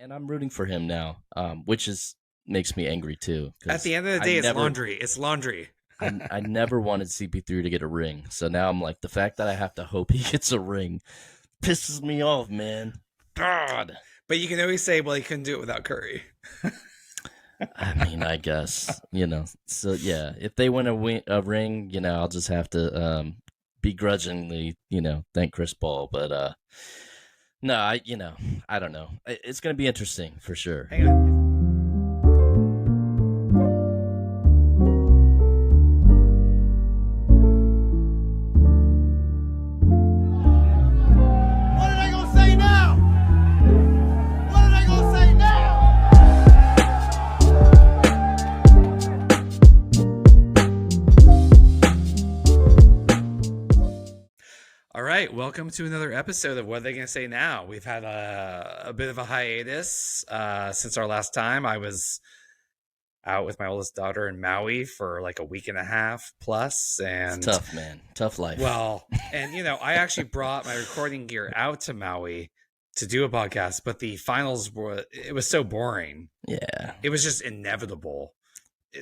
and I'm rooting for him now, which makes me angry too. At the end of the day, it's laundry. It's laundry. I never wanted CP3 to get a ring, so now I'm like, the fact that I have to hope he gets a ring pisses me off, man. God. But you can always say, well, he couldn't do it without Curry. I mean, I guess, So yeah, if they win a ring, I'll just have to begrudgingly, thank Chris Paul. But no, I don't know. It's gonna be interesting for sure. Hang on. All right, welcome to another episode of What Are They Gonna Say Now? We've had a bit of a hiatus since our last time. I was out with my oldest daughter in Maui for like a week and a half plus, and it's tough, man. Tough life. Well, and I actually brought my recording gear out to Maui to do a podcast, but the finals it was so boring. Yeah, it was just inevitable.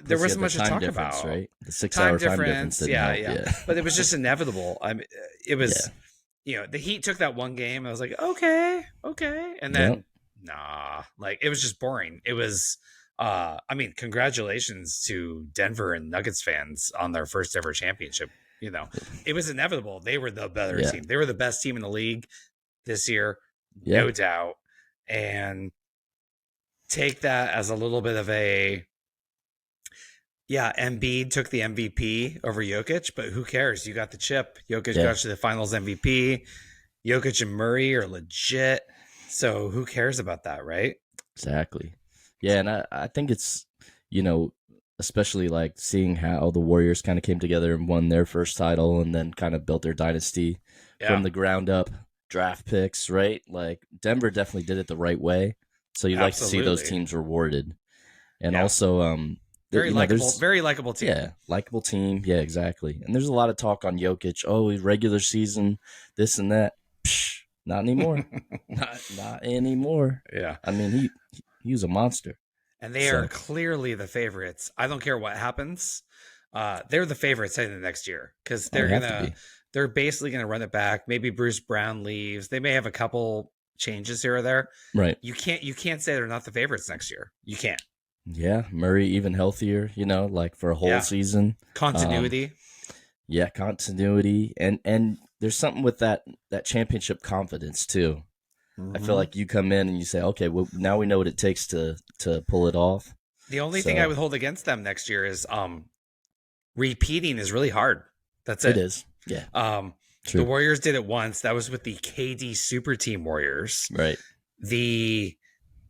There wasn't much to talk about, right? The 6-hour time difference. Yeah. But it was just inevitable. It was, the Heat took that one game. And I was like, okay, and then nah, like it was just boring. It was, congratulations to Denver and Nuggets fans on their first ever championship. It was inevitable. They were the better team. They were the best team in the league this year, no doubt. And take that as a little bit of a. Yeah, Embiid took the MVP over Jokic, but who cares? You got the chip. Jokic got you the finals MVP. Jokic and Murray are legit. So who cares about that, right? Exactly. Yeah, and I think it's, especially like seeing how the Warriors kind of came together and won their first title and then kind of built their dynasty from the ground up, draft picks, right? Like Denver definitely did it the right way. So you like to see those teams rewarded. And also, very likable team. Yeah, likable team. Yeah, exactly. And there's a lot of talk on Jokic. Oh, regular season, this and that. Psh, not anymore. not anymore. Yeah. I mean, he was a monster. And they are clearly the favorites. I don't care what happens. They're the favorites heading into next year because they're basically gonna run it back. Maybe Bruce Brown leaves. They may have a couple changes here or there. Right. You can't say they're not the favorites next year. You can't. Yeah, Murray even healthier, like for a whole season. Continuity. Continuity. And there's something with that championship confidence too. Mm-hmm. I feel like you come in and you say, okay, well, now we know what it takes to pull it off. The only thing I would hold against them next year is repeating is really hard. That's it. It is. Yeah. True. The Warriors did it once. That was with the KD Super Team Warriors. Right. The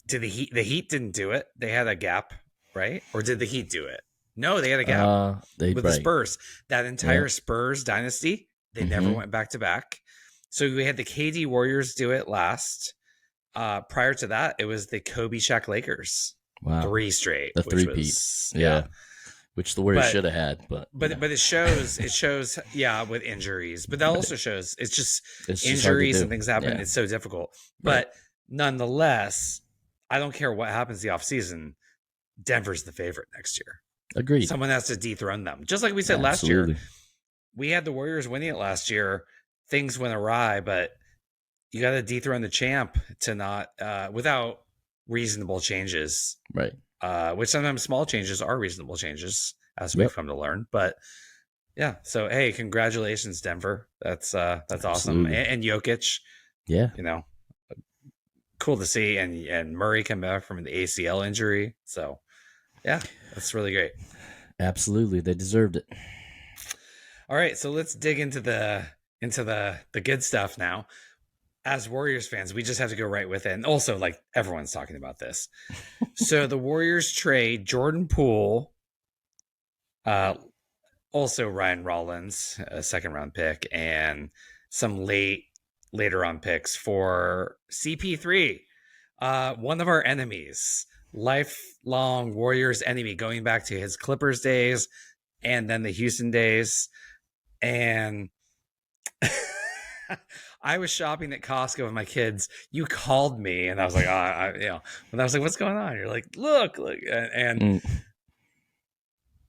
Heat didn't do it. They had a gap, right? Or did the Heat do it? No, they had a gap with the Spurs. That entire Spurs dynasty, they never went back to back. So we had the KD Warriors do it last. Prior to that, it was the Kobe Shaq Lakers. Wow. 3 straight. The 3-peat. Yeah. Which the Warriors should have had, but it shows with injuries. But that also shows it's just injuries and things happen. Yeah. It's so difficult. But nonetheless, I don't care what happens the offseason. Denver's the favorite next year. Agreed. Someone has to dethrone them. Just like we said last year. We had the Warriors winning it last year. Things went awry, but you got to dethrone the champ to not without reasonable changes. Right. Which sometimes small changes are reasonable changes, as we've come to learn. But yeah, so hey, congratulations, Denver. That's awesome. And Jokic. Yeah. Cool to see, and Murray come back from the ACL injury. So yeah, that's really great. Absolutely. They deserved it. All right, so let's dig into the good stuff now. As Warriors fans, we just have to go right with it. And also, like, everyone's talking about this. So the Warriors trade Jordan Poole, also Ryan Rollins, a second-round pick, and some later on picks for CP3, one of our enemies, lifelong Warriors enemy, going back to his Clippers days and then the Houston days. And I was shopping at Costco with my kids. You called me, and I was like, and I was like, what's going on? You're like, look, and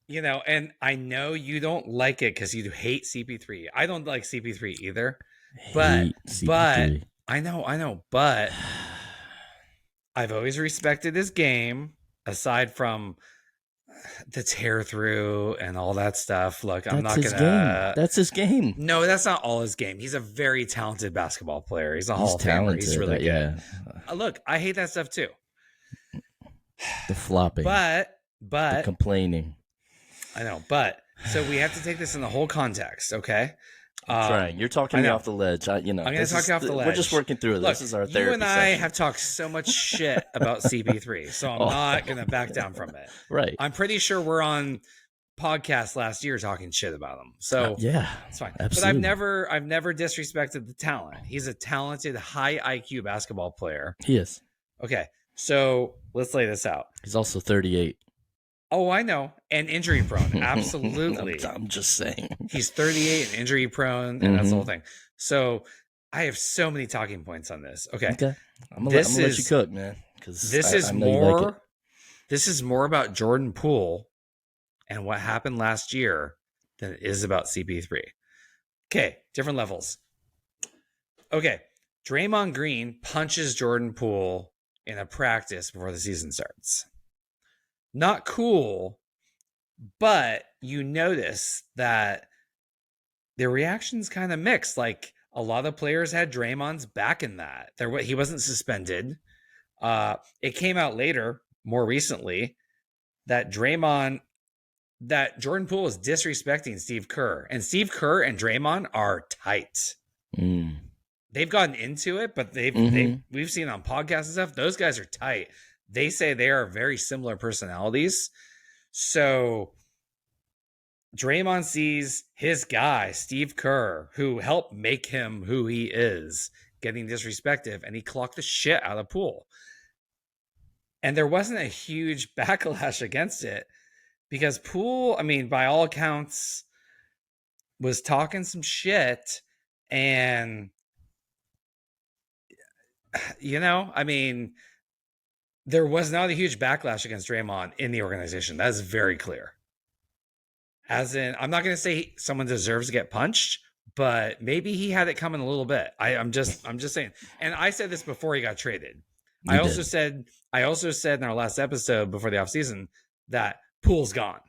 and I know you don't like it because you hate CP3. I don't like CP3 either, but CP3. I know, but I've always respected his game. Aside from the tear through and all that stuff. Look, I'm not gonna. That's his game. No, that's not all his game. He's a very talented basketball player. He's a Hall of Famer. He's really good. Yeah. Look, I hate that stuff too. The flopping, but the complaining. I know, but so we have to take this in the whole context, okay? I'm trying. You're talking me off the ledge. I'm going to talk you off the ledge. We're just working through it. Look, this is our therapy. You and I have talked so much shit about CP3, so I'm not going to back down from it. Right. I'm pretty sure we're on podcast last year talking shit about him. So yeah, it's fine. Absolutely. But I've never disrespected the talent. He's a talented, high IQ basketball player. He is. Okay, so let's lay this out. He's also 38. Oh, I know. And injury prone. Absolutely. I'm just saying. He's 38 and injury prone, and that's the whole thing. So I have so many talking points on this. Okay. I'm gonna let you cook, man. Because this is more about Jordan Poole and what happened last year than it is about CP3. Okay, different levels. Okay. Draymond Green punches Jordan Poole in a practice before the season starts. Not cool, but you notice that the reaction's kind of mixed. Like a lot of players had Draymond's back in that. He wasn't suspended. It came out later, more recently, that Jordan Poole was disrespecting Steve Kerr, and Steve Kerr and Draymond are tight. They've gotten into it, but we've seen on podcasts and stuff. Those guys are tight. They say they are very similar personalities. So Draymond sees his guy, Steve Kerr, who helped make him who he is, getting disrespected, and he clocked the shit out of Poole. And there wasn't a huge backlash against it because Poole, I mean, by all accounts, was talking some shit. And, I mean, there was not a huge backlash against Draymond in the organization. That is very clear. As in, I'm not going to say someone deserves to get punched, but maybe he had it coming a little bit. I'm just saying. And I said this before he got traded. I also said in our last episode before the offseason that Poole's gone.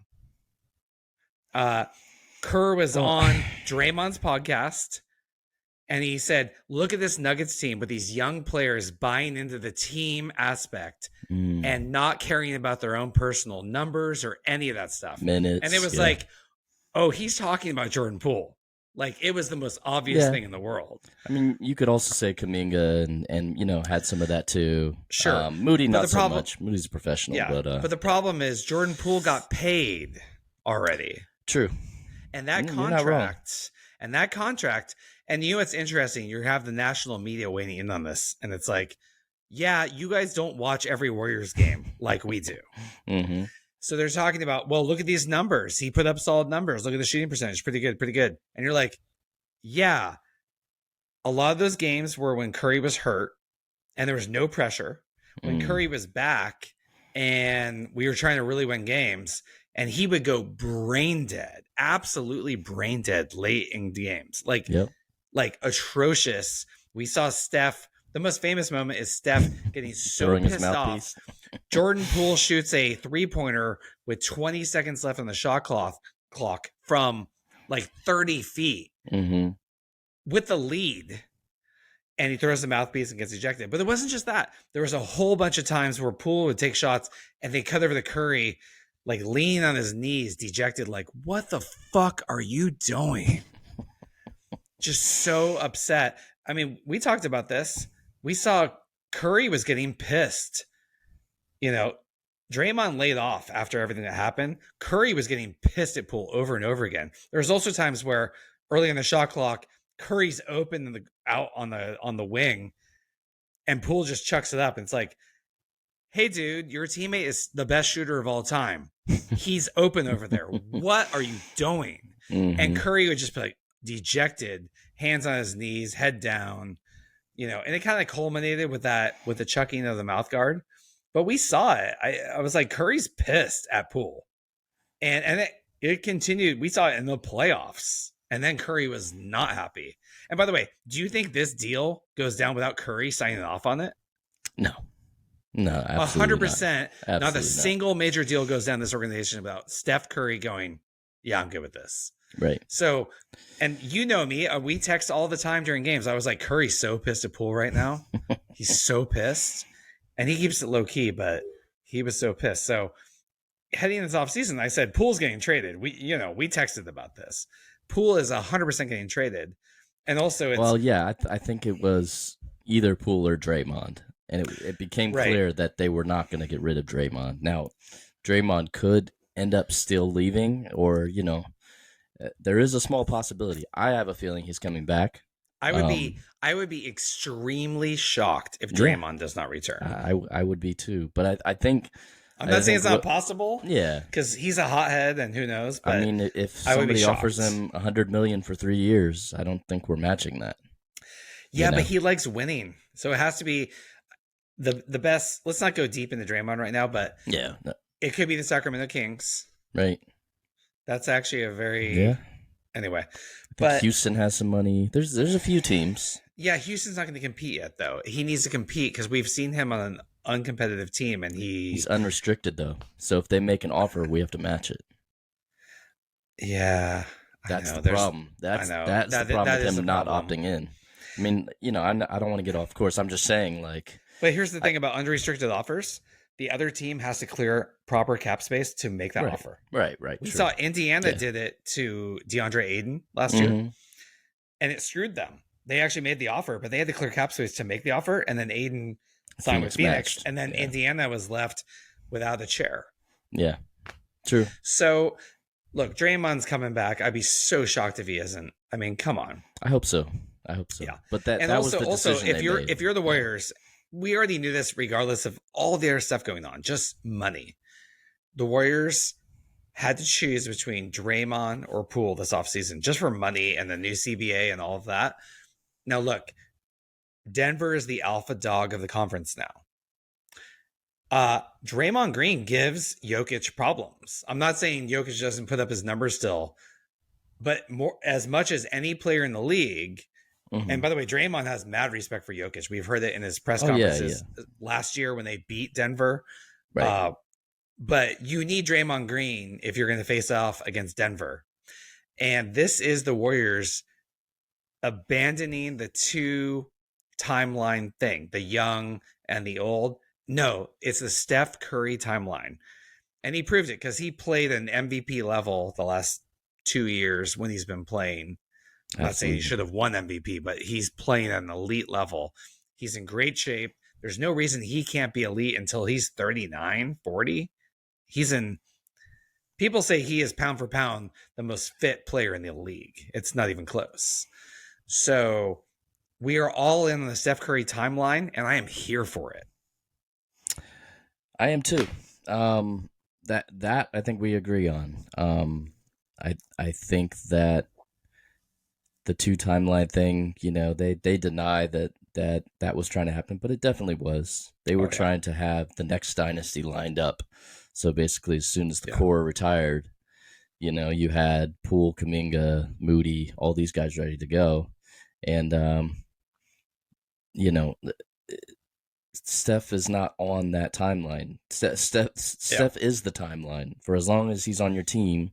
Kerr was on Draymond's podcast. And he said, look at this Nuggets team with these young players buying into the team aspect and not caring about their own personal numbers or any of that stuff. Minutes. And it was like, oh, he's talking about Jordan Poole. Like, it was the most obvious thing in the world. I mean, you could also say Kuminga and had some of that too. Sure. Moody, not so much. Moody's a professional. Yeah, but the problem is Jordan Poole got paid already. True. And that contract, and what's interesting? You have the national media weighing in on this, and it's like, yeah, you guys don't watch every Warriors game like we do. So they're talking about, well, look at these numbers. He put up solid numbers. Look at the shooting percentage. Pretty good. And you're like, yeah, a lot of those games were when Curry was hurt and there was no pressure. When Curry was back and we were trying to really win games, and he would go brain dead, absolutely brain dead late in games. Like atrocious. We saw Steph. The most famous moment is Steph getting so pissed off. Jordan Poole shoots a 3-pointer with 20 seconds left on the shot clock from like 30 feet with the lead. And he throws the mouthpiece and gets ejected. But it wasn't just that. There was a whole bunch of times where Poole would take shots and they cut over to Curry, like leaning on his knees, dejected, like, what the fuck are you doing? Just so upset. I mean, we talked about this. We saw Curry was getting pissed. Draymond laid off after everything that happened. Curry was getting pissed at Poole over and over again. There's also times where early in the shot clock, Curry's open out on the wing, and Poole just chucks it up. And it's like, hey, dude, your teammate is the best shooter of all time. He's open over there. What are you doing? And Curry would just be like, dejected, hands on his knees, head down, and it kind of culminated with the chucking of the mouth guard. But we saw it. I was like, Curry's pissed at Poole. And it continued. We saw it in the playoffs. And then Curry was not happy. And by the way, do you think this deal goes down without Curry signing off on it? No. No, absolutely 100%. Not a single major deal goes down this organization without Steph Curry going, yeah, I'm good with this. Right. So, and me, we text all the time during games. I was like, Curry's so pissed at Poole right now. He's so pissed. And he keeps it low key, but he was so pissed. So heading into this offseason, I said, Poole's getting traded. We texted about this. Poole is 100% getting traded. And also I think it was either Poole or Draymond. And it became clear that they were not going to get rid of Draymond. Now, Draymond could end up still leaving, or, there is a small possibility. I have a feeling he's coming back. I would be extremely shocked if Draymond does not return. I would be too. But I think... I'm not saying it's not possible. Yeah. Because he's a hothead and who knows. But I mean, if somebody offers him $100 million for 3 years, I don't think we're matching that. Yeah, but he likes winning. So it has to be the best. Let's not go deep into Draymond right now, but it could be the Sacramento Kings. Right. That's actually a very... Anyway. But Houston has some money. There's a few teams. Yeah, Houston's not going to compete yet, though. He needs to compete because we've seen him on an uncompetitive team, and he's unrestricted, though. So if they make an offer, we have to match it. Yeah, that's the problem. That's the problem with him not opting in. I mean, I don't want to get off course. I'm just saying, like. But here's the thing about unrestricted offers: the other team has to clear proper cap space to make that offer. Right. We saw Indiana did it to DeAndre Ayton last year, and it screwed them. They actually made the offer, but they had to clear cap space to make the offer, and then Ayton signed with Phoenix, and then Indiana was left without a chair. Yeah, true. So, look, Draymond's coming back. I'd be so shocked if he isn't. I mean, come on. I hope so. Yeah, but that was the decision if you're the Warriors, we already knew this, regardless of all the other stuff going on, just money. The Warriors had to choose between Draymond or Poole this offseason, just for money and the new CBA and all of that. Now, look, Denver is the alpha dog of the conference now. Draymond Green gives Jokic problems. I'm not saying Jokic doesn't put up his numbers still, but more as much as any player in the league. And by the way, Draymond has mad respect for Jokic. We've heard it in his press conferences last year when they beat Denver. Right. But you need Draymond Green if you're going to face off against Denver. And this is the Warriors abandoning the two timeline thing, the young and the old. No, it's the Steph Curry timeline. And he proved it because he played an MVP level the last 2 years when he's been playing. I'm not saying he should have won MVP, but he's playing at an elite level. He's in great shape. There's no reason he can't be elite until he's 39, 40. People say he is pound for pound the most fit player in the league. It's not even close. So we are all in on the Steph Curry timeline, and I am here for it. I am too. That I think we agree on. I think that the two timeline thing, they deny that was trying to happen, but it definitely was. They were trying to have the next dynasty lined up. So basically, as soon as the core retired, you had Poole, Kuminga, Moody, all these guys ready to go. And, Steph is not on that timeline. Steph is the timeline. For as long as he's on your team,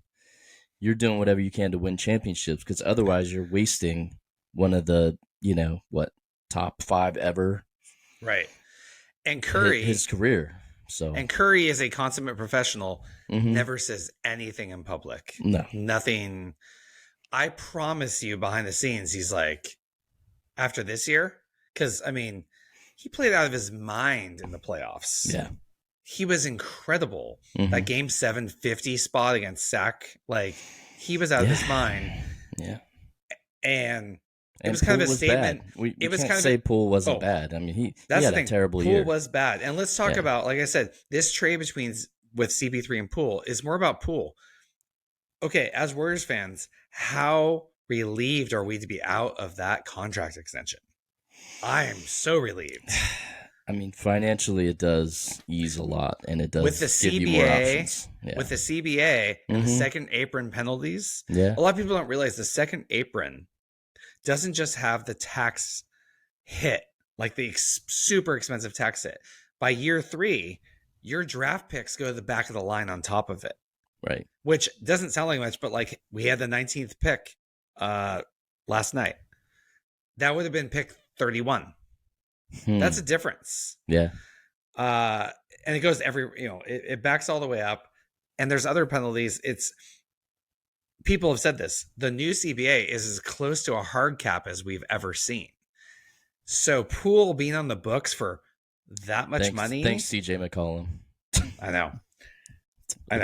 you're doing whatever you can to win championships, because otherwise you're wasting one of the, top 5 ever. Right. And Curry, his career. So, and Curry is a consummate professional, never says anything in public. No. Nothing. I promise you behind the scenes, he's like, after this year, because, I mean, he played out of his mind in the playoffs. Yeah. He was incredible. That game 750 spot against Sac, like, he was out of his mind. Yeah. And it was kind of a statement. We can't say Poole wasn't bad. I mean, he had a terrible year. Poole was bad. And let's talk about, like I said, this trade with CP3 and Poole is more about Poole. Okay, as Warriors fans, how relieved are we to be out of that contract extension? I am so relieved. I mean, financially, it does ease a lot, and it With the does give you more CBA, options. Yeah. with the CBA and the second apron penalties, yeah, a lot of people don't realize the second apron doesn't just have the tax hit, like the super expensive tax hit. By year 3, your draft picks go to the back of the line on top of it. right. Which doesn't sound like much, but like we had the 19th pick last night. That would have been pick 31. That's a difference. Yeah. And it goes it backs all the way up. And there's other penalties. People have said this. The new CBA is as close to a hard cap as we've ever seen. So Poole being on the books for that much money. Thanks, CJ McCollum. I know.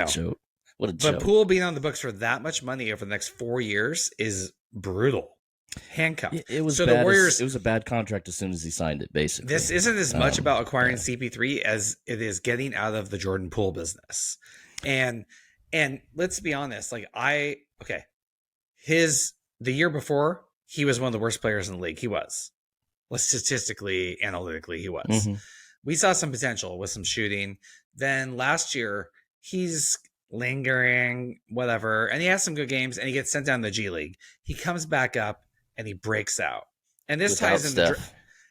Joke. What a joke. But Poole being on the books for that much money over the next 4 years is brutal. Handcuffed. It was so bad. The Warriors. It was a bad contract as soon as he signed it. Basically, this isn't as much about acquiring CP3 as it is getting out of the Jordan Poole business. And let's be honest, like the year before, he was one of the worst players in the league. He was. Statistically, analytically, he was. Mm-hmm. We saw some potential with some shooting. Then last year, he's lingering, whatever, and he has some good games, and he gets sent down to the G League. He comes back up and he breaks out. And this ties into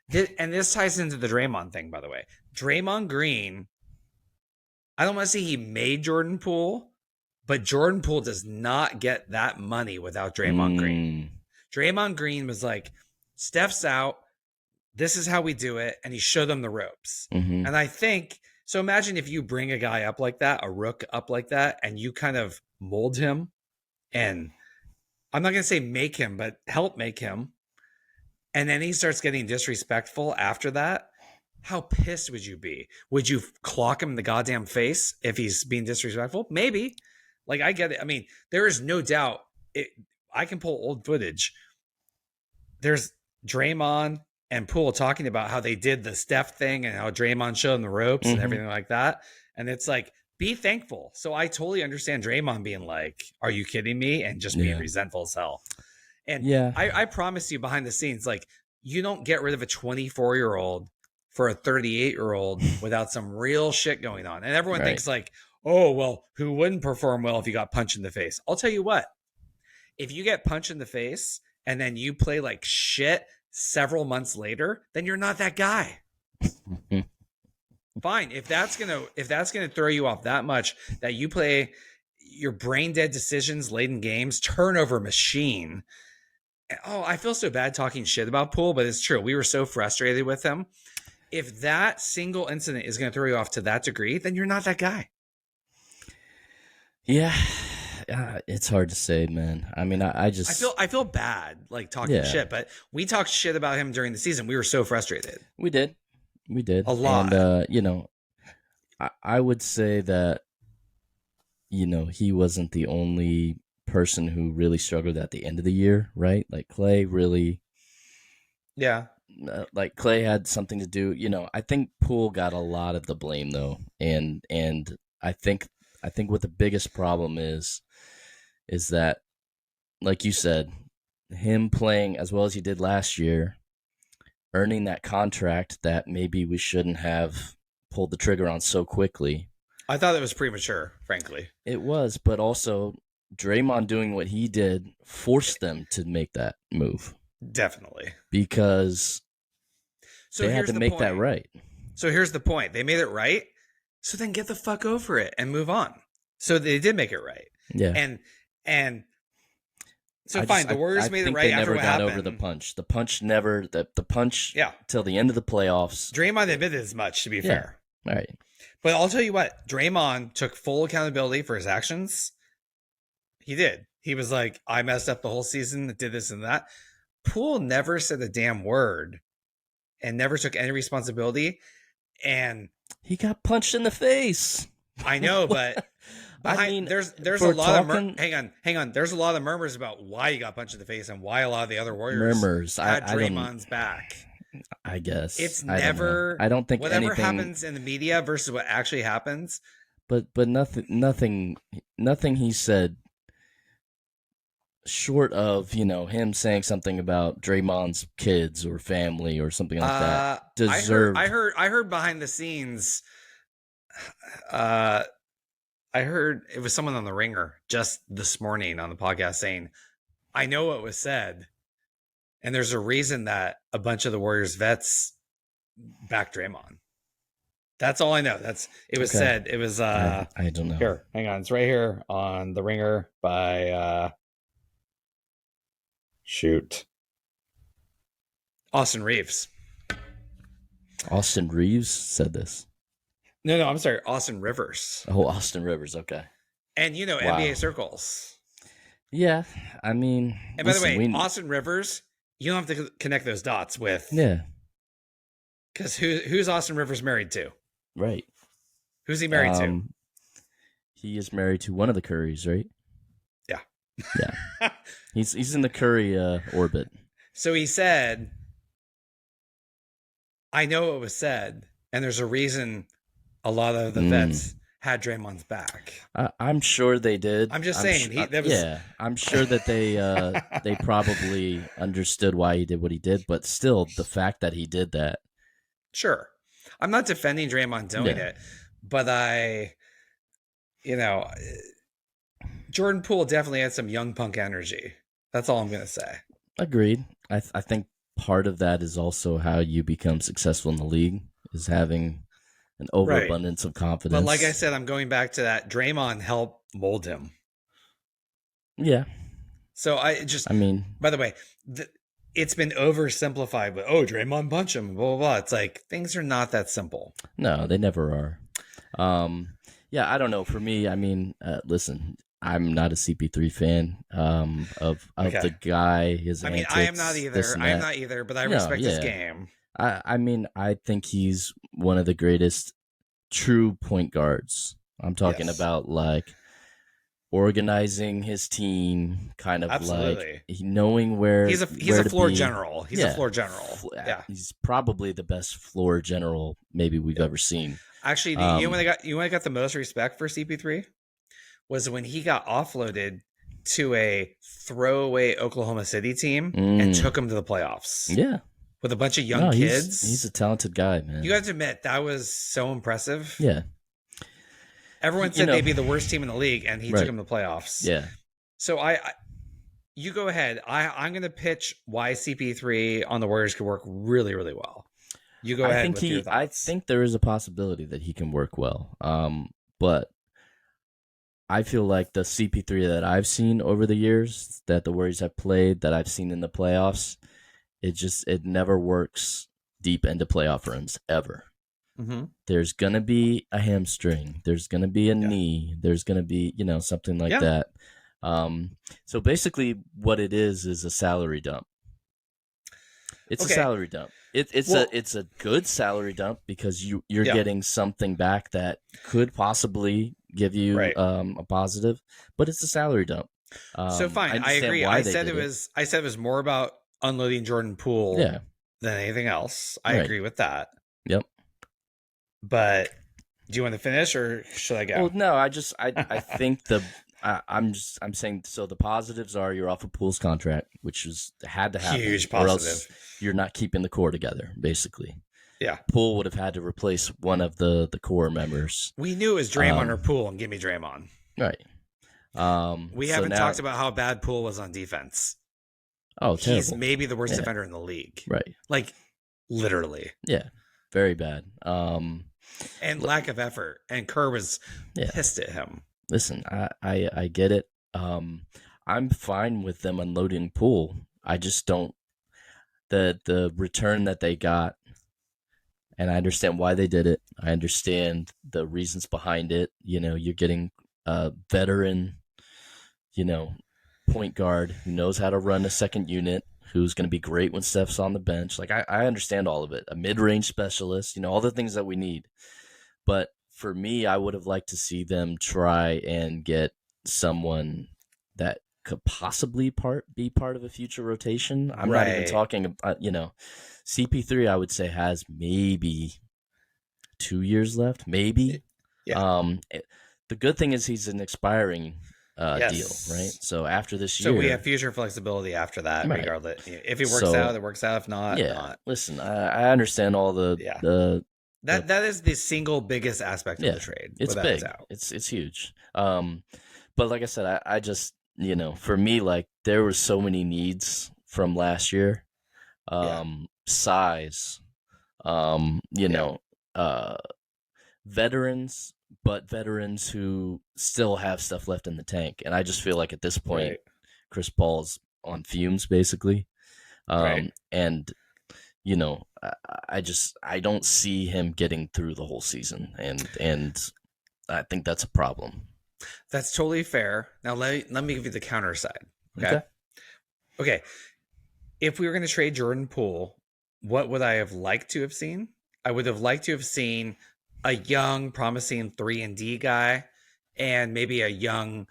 this ties into the Draymond thing, by the way. Draymond Green, I don't want to say he made Jordan Poole, but Jordan Poole does not get that money without Draymond Green. Draymond Green was like, Steph's out. This is how we do it. And he showed them the ropes. Mm-hmm. And I think, so imagine if you bring a guy up like that, a rook up like that, and you kind of mold him, and I'm not going to say make him, but help make him. And then he starts getting disrespectful after that. How pissed would you be? Would you clock him in the goddamn face if he's being disrespectful? Maybe. Like, I get it. I mean, there is no doubt. I can pull old footage. There's Draymond and Poole talking about how they did the Steph thing and how Draymond showed them the ropes and everything like that. And it's like, be thankful. So I totally understand Draymond being like, are you kidding me? And just being resentful as hell. And I promise you behind the scenes, like, you don't get rid of a 24-year-old for a 38-year-old without some real shit going on. And everyone thinks like, oh, well, who wouldn't perform well if you got punched in the face? I'll tell you what, if you get punched in the face and then you play like shit several months later, then you're not that guy. Fine. If that's gonna throw you off that much that you play your brain dead decisions late in games, turnover machine. Oh, I feel so bad talking shit about Poole, but it's true. We were so frustrated with him. If that single incident is going to throw you off to that degree, then you're not that guy. Yeah. It's hard to say, man. I mean, I feel bad like talking shit, but we talked shit about him during the season. We were so frustrated. We did a lot. And I would say that he wasn't the only person who really struggled at the end of the year, right? Like Clay really, like Clay had something to do. I think Poole got a lot of the blame though, and I think what the biggest problem is that, like you said, him playing as well as he did last year, earning that contract that maybe we shouldn't have pulled the trigger on so quickly. I thought it was premature, frankly. It was, but also Draymond doing what he did forced them to make that move. Definitely. Because they had to make that right. So here's the point. They made it right. So then get the fuck over it and move on. So they did make it right. Yeah. And so fine, the Warriors made it right after what happened. They never got over the punch. The punch till the end of the playoffs. Draymond admitted as much, to be fair. All right. But I'll tell you what, Draymond took full accountability for his actions. He did. He was like, I messed up the whole season, did this and that. Poole never said a damn word and never took any responsibility. And he got punched in the face. I know, but there's a lot of hang on. There's a lot of murmurs about why he got punched in the face and why a lot of the other Warriors had Draymond's back. I guess it's never. I don't think whatever anything happens in the media versus what actually happens. But nothing he said short of him saying something about Draymond's kids or family or something like that, deserved. I heard behind the scenes. Uh, I heard it was someone on the Ringer just this morning on the podcast saying, "I know what was said, and there's a reason that a bunch of the Warriors vets backed Draymond." That's all I know. It was said. It was I don't know. Here, hang on. It's right here on the Ringer by shoot. Austin Reeves. Austin Reeves said this. No, I'm sorry. Austin Rivers. Oh, Austin Rivers. Okay. And wow. NBA circles. Yeah, I mean. And by the way, Austin Rivers, you don't have to connect those dots with. Yeah. Because who's Austin Rivers married to? Right. Who's he married to? He is married to one of the Currys, right? Yeah. Yeah. he's in the Curry orbit. So he said, I know what was said, and there's a reason a lot of the vets had Draymond's back. I'm sure they did. I'm just saying. I'm sure that they probably understood why he did what he did, but still, the fact that he did that. Sure. I'm not defending Draymond doing it, but Jordan Poole definitely had some young punk energy. That's all I'm going to say. Agreed. I think part of that is also how you become successful in the league, is having an overabundance of confidence. But like I said, I'm going back to that. Draymond helped mold him. Yeah. So by the way, it's been oversimplified with, Draymond punched him, blah, blah, blah. It's like, things are not that simple. No, they never are. Yeah, I don't know. For me, I mean, listen, I'm not a CP3 fan of the guy, his antics. I am not either. I am not either, but I respect his game. I mean, I think he's one of the greatest true point guards. I'm talking about like organizing his team, kind of like knowing where he's a floor general. He's a floor general. Yeah, he's probably the best floor general maybe we've ever seen. Actually, you know when I got the most respect for CP3 was when he got offloaded to a throwaway Oklahoma City team and took him to the playoffs. Yeah. With a bunch of young kids. He's a talented guy, man. You have to admit, that was so impressive. Yeah. Everyone said they'd be the worst team in the league, and he took them to the playoffs. Yeah. So you go ahead. I'm going to pitch why CP3 on the Warriors could work really, really well. You go ahead with your thoughts. I think there is a possibility that he can work well. But I feel like the CP3 that I've seen over the years that the Warriors have played, that I've seen in the playoffs, it never works deep into playoff runs ever. Mm-hmm. There's gonna be a hamstring. There's gonna be a knee. There's gonna be something like that. So basically, what it is a salary dump. It's a salary dump. It's a good salary dump because you're getting something back that could possibly give you a positive, but it's a salary dump. So fine, I agree. I said it was more about unloading Jordan Poole than anything else. I agree with that. Yep. But do you want to finish or should I go? Well, no, I think I'm saying, so the positives are you're off of Poole's contract, which had to happen. Huge positive. Or else you're not keeping the core together, basically. Yeah. Poole would have had to replace one of the core members. We knew it was Draymond or Poole, and give me Draymond. Right. We haven't talked about how bad Poole was on defense. Oh, terrible. He's maybe the worst defender in the league. Right. Like, literally. Yeah. Very bad. And lack of effort. And Kerr was pissed at him. Listen, I get it. I'm fine with them unloading Poole. I just don't. The return that they got, and I understand why they did it. I understand the reasons behind it. You're getting a veteran, point guard who knows how to run a second unit, who's going to be great when Steph's on the bench. Like, I understand all of it. A mid-range specialist, all the things that we need. But for me, I would have liked to see them try and get someone that could possibly be part of a future rotation. I'm not even talking about, CP3, I would say, has maybe 2 years left, maybe. Yeah. The good thing is he's an expiring deal, right? Yes. So after this So we year, have future flexibility after that, right? regardless. If it works So out, it works out. If not, yeah, not. listen, I understand all Yeah. the That is the single biggest aspect of yeah, the trade, it's without a big, doubt. it's huge. But like I said, I just for me, like there were so many needs from last year, Yeah. size, Yeah. uh veterans, but veterans who still have stuff left in the tank. And I just feel like at this point, Right. Chris Paul's on fumes basically. Right. And I don't see him getting through the whole season, and I think that's a problem. That's totally fair. Now let me give you the counter side. Okay. Okay. Okay. If we were going to trade Jordan Poole, what would I have liked to have seen? I would have liked to have seen a young, promising 3-and-D guy, and maybe a young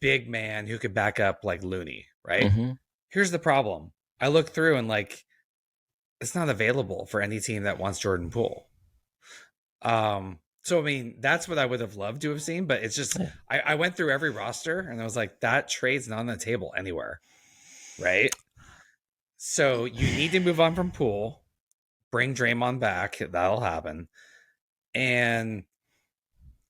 big man who could back up like Looney, right? Mm-hmm. Here's the problem. I look through and like it's not available for any team that wants Jordan Poole. So I mean, that's what I would have loved to have seen, but it's just Yeah. I went through every roster and I was like, that trade's not on the table anywhere. Right. So you need to move on from Poole, bring Draymond back. That'll happen. And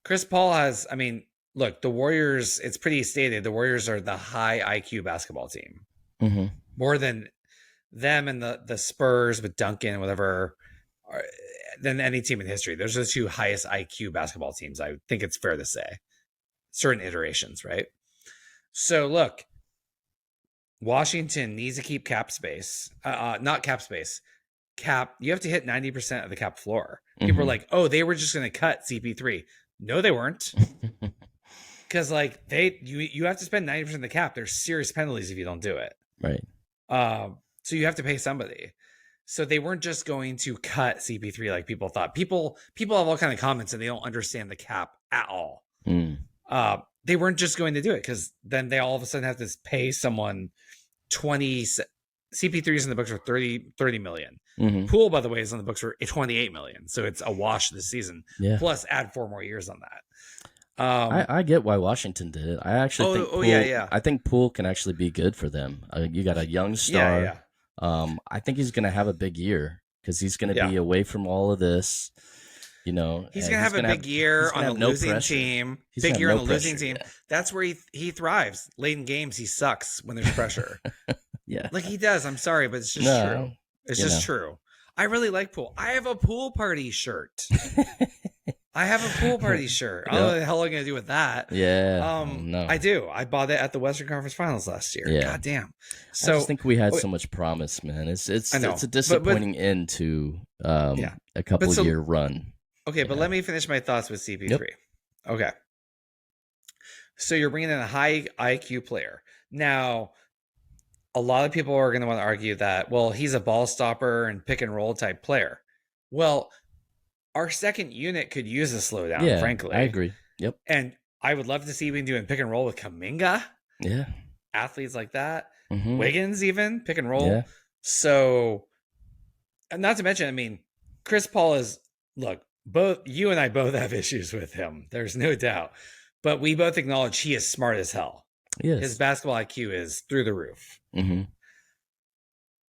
Chris Paul has, I mean, look, the Warriors, it's pretty stated. The Warriors are the high IQ basketball team. Mm-hmm. More than them and the Spurs with Duncan, whatever, than any team in history. Those are the two highest IQ basketball teams. I think it's fair to say. Certain iterations, right? So look, Washington needs to keep cap space. Not cap space. Cap. You have to hit 90% of the cap floor. People are like, oh, they were just going to cut CP3. No, they weren't. Because like you have to spend 90% of the cap. There's serious penalties if you don't do it. Right. So you have to pay somebody. So they weren't just going to cut CP3 like people thought. People have all kind of comments and they don't understand the cap at all. Mm. They weren't just going to do it because then they all of a sudden have to pay someone 20. CP3 is in the books for 30 million. Mm-hmm. Poole, by the way, is on the books for 28 million. So it's a wash this season. Yeah. Plus add 4 more years on that. I get why Washington did it. I actually think Poole, I think Poole can actually be good for them. You got a young star. Yeah. I think he's going to have a big year because he's going to be away from all of this. He's going to have a big year on a losing team. Big year on a losing team. That's where he thrives. Late in games, he sucks when there's pressure. Yeah. Like he does. I'm sorry, but it's just true. It's just true. I really like Poole. I have a pool party shirt. I have a pool party shirt. I don't know what the hell I'm going to do with that. Yeah. No. I do. I bought it at the Western Conference Finals last year. Yeah. God damn. So I just think we had so much promise, man. It's a disappointing end to a couple year run. Okay, but let me finish my thoughts with CP3. Yep. Okay. So you're bringing in a high IQ player. Now, a lot of people are going to want to argue that, well, he's a ball stopper and pick and roll type player. Well, our second unit could use a slowdown, frankly. I agree. Yep. And I would love to see him doing pick and roll with Kuminga. Yeah. Athletes like that. Mm-hmm. Wiggins even, pick and roll. Yeah. So, and not to mention, I mean, Chris Paul is, look, both you and I both have issues with him. There's no doubt. But we both acknowledge he is smart as hell. Yes. His basketball IQ is through the roof. Mm-hmm.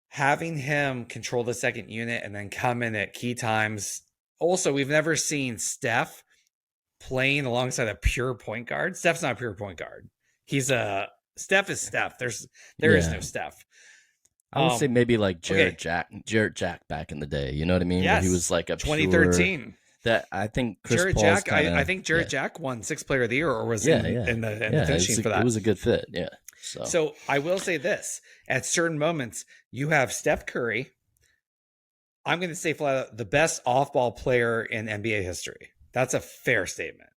Having him control the second unit and then come in at key times. Also, we've never seen Steph playing alongside a pure point guard. Steph's not a pure point guard. Steph is Steph. There is no Steph. I would say maybe like Jarrett Jack back in the day. You know what I mean? Yes. Where he was like a 2013. Pure, that I think Chris Jarrett Paul's Jack. I think Jarrett Jack won Sixth Player of the Year, or was in the finishing for that. It was a good fit. Yeah. So I will say this: at certain moments, you have Steph Curry. I'm going to say flat out the best off-ball player in NBA history. That's a fair statement.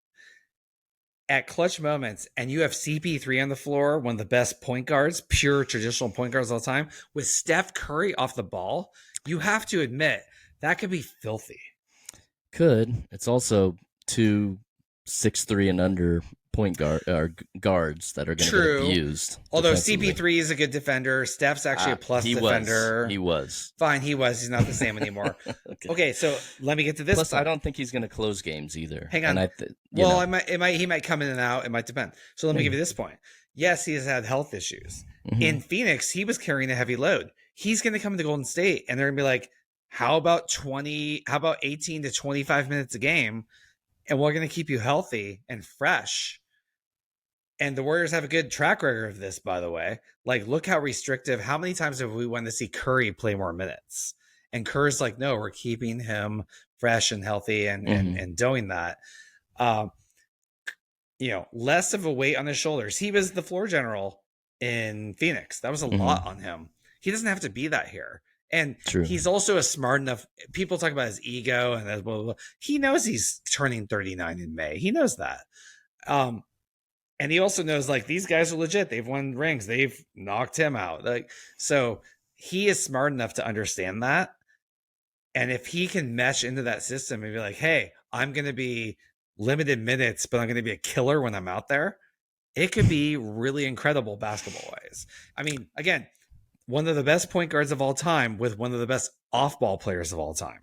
At clutch moments, and you have CP3 on the floor, one of the best point guards, pure traditional point guards of all time, with Steph Curry off the ball, you have to admit that could be filthy. Could. It's also 2 6'3" and under point guard or guards that are going to get abused. Although CP3 is a good defender, Steph's actually a plus defender. He was fine. He was. He's not the same anymore. Okay, so let me get to this. Plus, point. I don't think he's going to close games either. Hang on. And he might come in and out. It might depend. So let me give you this point. Yes, he has had health issues. Mm-hmm. In Phoenix, he was carrying a heavy load. He's going to come to Golden State, and they're going to be like, how about 18 to 25 minutes a game? And we're going to keep you healthy and fresh. And the Warriors have a good track record of this, by the way. Like, look how restrictive. How many times have we wanted to see Curry play more minutes? And Kerr's like, no, we're keeping him fresh and healthy and doing that. Less of a weight on his shoulders. He was the floor general in Phoenix. That was a lot on him. He doesn't have to be that here. And he's also a smart enough. People talk about his ego and blah, blah, blah. He knows he's turning 39 in May. He knows that. And he also knows, like, these guys are legit. They've won rings. They've knocked him out. Like, so he is smart enough to understand that. And if he can mesh into that system and be like, hey, I'm going to be limited minutes, but I'm going to be a killer when I'm out there, it could be really incredible basketball-wise. I mean, again, one of the best point guards of all time with one of the best off-ball players of all time.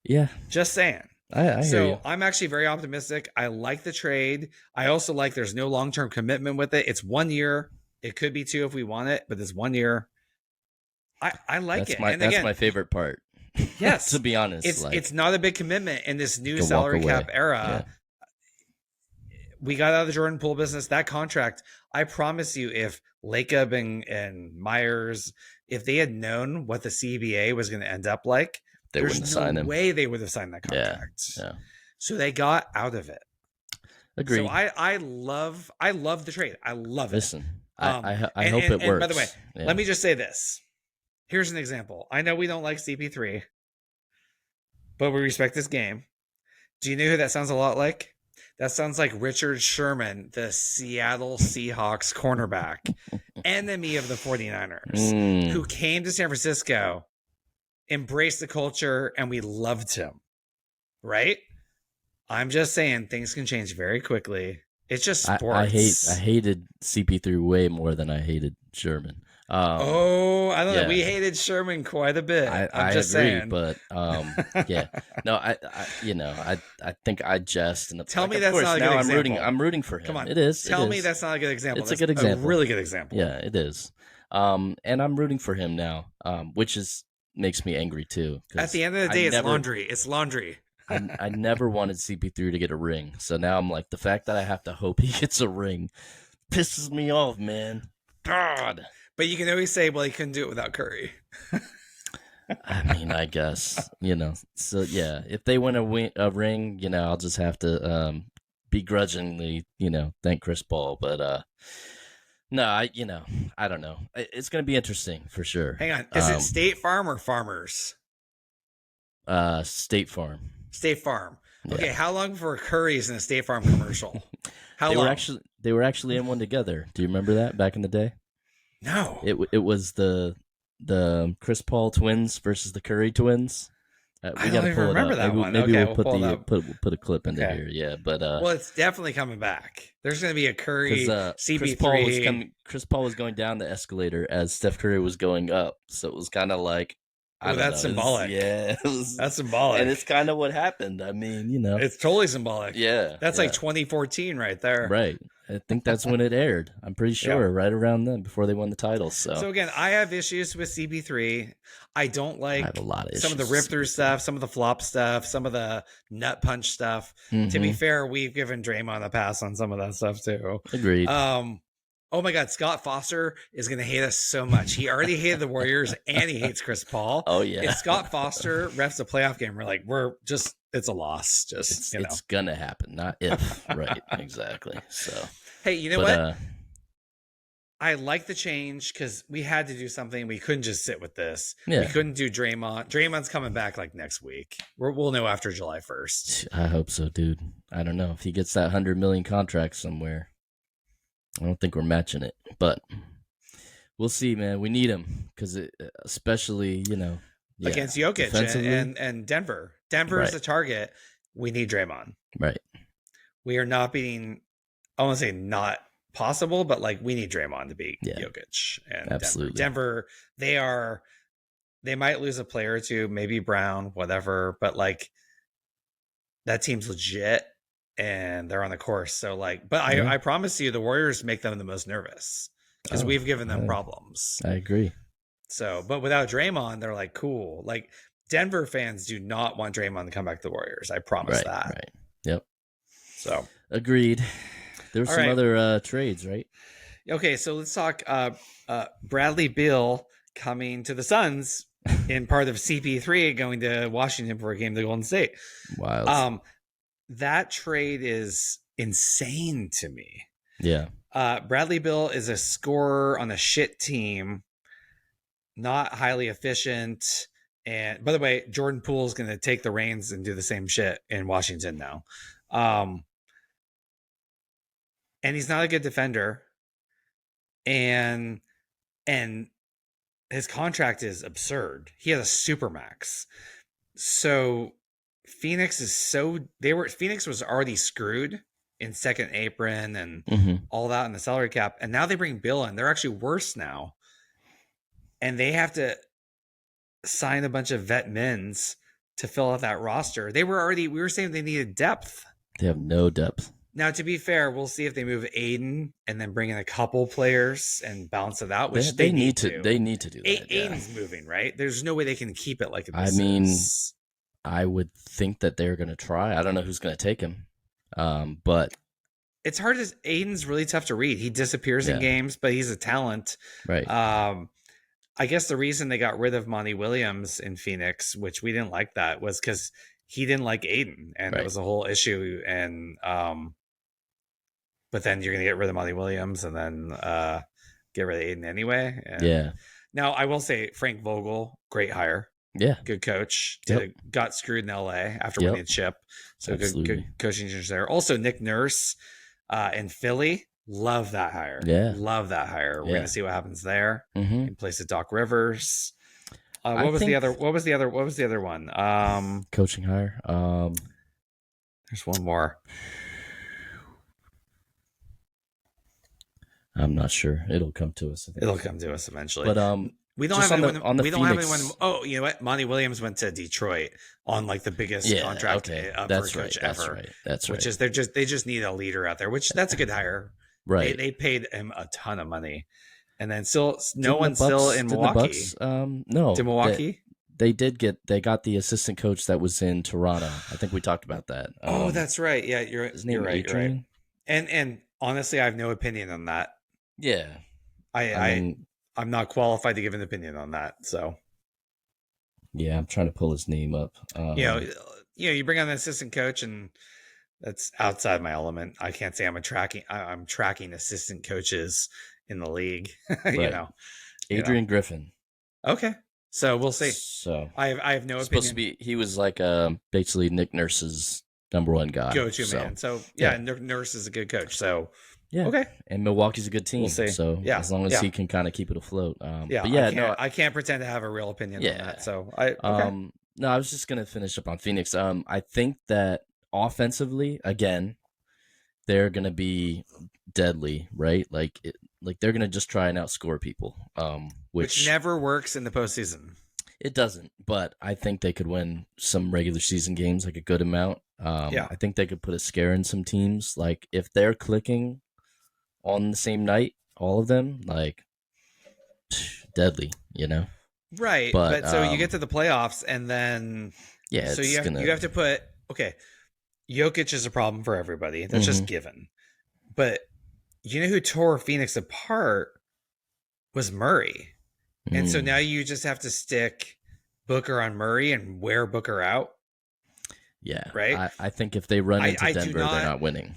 Yeah. Just saying. I hear you. I'm actually very optimistic. I like the trade. I also like there's no long-term commitment with it. It's 1 year. It could be 2 if we want it, but it's 1 year. I like it. That's my favorite part. Yes. To be honest. It's not a big commitment in this new salary cap era. Yeah. We got out of the Jordan Poole business. That contract, I promise you, if Lacob and Myers, if they had known what the CBA was going to end up like, they wouldn't have signed him. There's no way they would have signed that contract. Yeah. So they got out of it. Agreed. So I love the trade. I love it. Listen, I hope it works. And by the way, let me just say this. Here's an example. I know we don't like CP3, but we respect this game. Do you know who that sounds a lot like? That sounds like Richard Sherman, the Seattle Seahawks cornerback, enemy of the 49ers, who came to San Francisco, embraced the culture, and we loved him. Right? I'm just saying things can change very quickly. It's just sports. I hated CP3 way more than I hated Sherman. I don't know. We hated Sherman quite a bit. I'm just agree, saying. But yeah, no, I think I jest. And tell me that's not a good example. I'm rooting for him. Come on, it is. Tell me that's not a good example. It's a good example. A really good example. Yeah, it is. And I'm rooting for him now, which makes me angry too. At the end of the day, it's laundry. It's laundry. I never wanted CP3 to get a ring, so now I'm like, the fact that I have to hope he gets a ring pisses me off, man. God. But you can always say, well, he couldn't do it without Curry. I mean, I guess, So, yeah, if they win a ring, I'll just have to begrudgingly, thank Chris Paul. But, no, I don't know. It's going to be interesting for sure. Hang on. Is it State Farm or Farmers? State Farm. State Farm. Okay, yeah. How long before Curry's in a State Farm commercial? How long? They were actually in one together. Do you remember that back in the day? No. It was the Chris Paul twins versus the Curry twins. I don't even remember that one. Maybe we'll put a clip into here. Yeah, but well, it's definitely coming back. There's going to be a Curry CP3. Chris Paul was going down the escalator as Steph Curry was going up, so it was kind of like. That's symbolic. That's symbolic. And it's kind of what happened. I mean, It's totally symbolic. Yeah. That's like 2014 right there. Right. I think that's when it aired. I'm pretty sure right around then, before they won the title. So again, I have issues with CP3. I don't like I have a lot of some of the rip through stuff, some of the flop stuff, some of the nut punch stuff. Mm-hmm. To be fair, we've given Draymond a pass on some of that stuff too. Agreed. Oh my God, Scott Foster is going to hate us so much. He already hated the Warriors and he hates Chris Paul. Oh yeah. If Scott Foster refs a playoff game, it's a loss. It's going to happen, not if. Right. Exactly. So, hey, you know what? I like the change because we had to do something. We couldn't just sit with this. Yeah. We couldn't do Draymond. Draymond's coming back like next week. We'll know after July 1st. I hope so, dude. I don't know if he gets that $100 million contract somewhere. I don't think we're matching it, but we'll see, man. We need him because, especially, against Jokic and Denver. Denver is the target. We need Draymond. Right. We are not beating I want to say not possible, but like we need Draymond to beat Yeah, Jokic and absolutely. Denver, they might lose a player or two, maybe Brown, whatever, but like that team's legit and they're on the course. So like, but I promise you, the Warriors make them the most nervous because we've given them problems. I agree. So, but without Draymond, they're like cool. Like Denver fans do not want Draymond to come back to the Warriors. I promise that. Right. Yep. So agreed. There were some other trades, right? Okay, so let's talk Bradley Beal coming to the Suns in part of CP3 going to Washington for a game to Golden State. Wild. That trade is insane to me. Yeah. Bradley Beal is a scorer on a shit team, not highly efficient. And by the way, Jordan Poole is going to take the reins and do the same shit in Washington now. And he's not a good defender. And his contract is absurd. He has a supermax. So Phoenix was already screwed in second apron and all that in the salary cap. And now they bring Bill in. They're actually worse now. And they have to sign a bunch of vet mins to fill out that roster. We were saying they needed depth. They have no depth. Now, to be fair, we'll see if they move Aiden and then bring in a couple players and balance it out, which they need to. They need to do that. Aiden's moving, right? There's no way they can keep it like this. I mean, I would think that they're going to try. I don't know who's going to take him, but it's hard. Aiden's really tough to read. He disappears in games, but he's a talent. Right. I guess the reason they got rid of Monty Williams in Phoenix, which we didn't like that, was because he didn't like Aiden, and it was a whole issue. And but then you're going to get rid of Monty Williams and then get rid of Aiden anyway. And now I will say Frank Vogel, great hire. Yeah. Good coach. Got screwed in LA after winning a chip. So good coaching there. Also Nick Nurse in Philly. Love that hire. Yeah. Love that hire. We're going to see what happens there in place of Doc Rivers. What was the other one? Coaching hire. There's one more. I'm not sure. It'll come to us. It'll come to us eventually. But we don't have anyone. We don't have anyone. Oh, you know what? Monty Williams went to Detroit on like the biggest contract for a coach ever. That's right. Which is they just need a leader out there. Which that's a good hire. Right. They paid him a ton of money, and then still no one's still in Milwaukee. No. To Milwaukee. They got the assistant coach that was in Toronto. I think we talked about that. Oh, that's right. Yeah, you're right. You're right. And honestly, I have no opinion on that. Yeah. I'm not qualified to give an opinion on that. So, yeah, I'm trying to pull his name up. You bring on an assistant coach, and that's outside my element. I can't say I'm tracking assistant coaches in the league. Adrian Griffin. Okay, so we'll see. So I have no opinion. Supposed to be. He was like basically Nick Nurse's number one guy. Go-to man. So Nurse is a good coach. So. Yeah. Okay. And Milwaukee's a good team. We'll see. So as long as he can kind of keep it afloat. I can't pretend to have a real opinion on that. So no, I was just gonna finish up on Phoenix. I think that offensively, again, they're gonna be deadly, right? Like they're gonna just try and outscore people. Which never works in the postseason. It doesn't, but I think they could win some regular season games, like a good amount. I think they could put a scare in some teams. Like if they're clicking on the same night, all of them, like deadly, right? But so you get to the playoffs, and then so you have to put Jokic is a problem for everybody. That's just given. But you know who tore Phoenix apart was Murray, and so now you just have to stick Booker on Murray and wear Booker out. Yeah, right. I think if they run into Denver, they're not winning.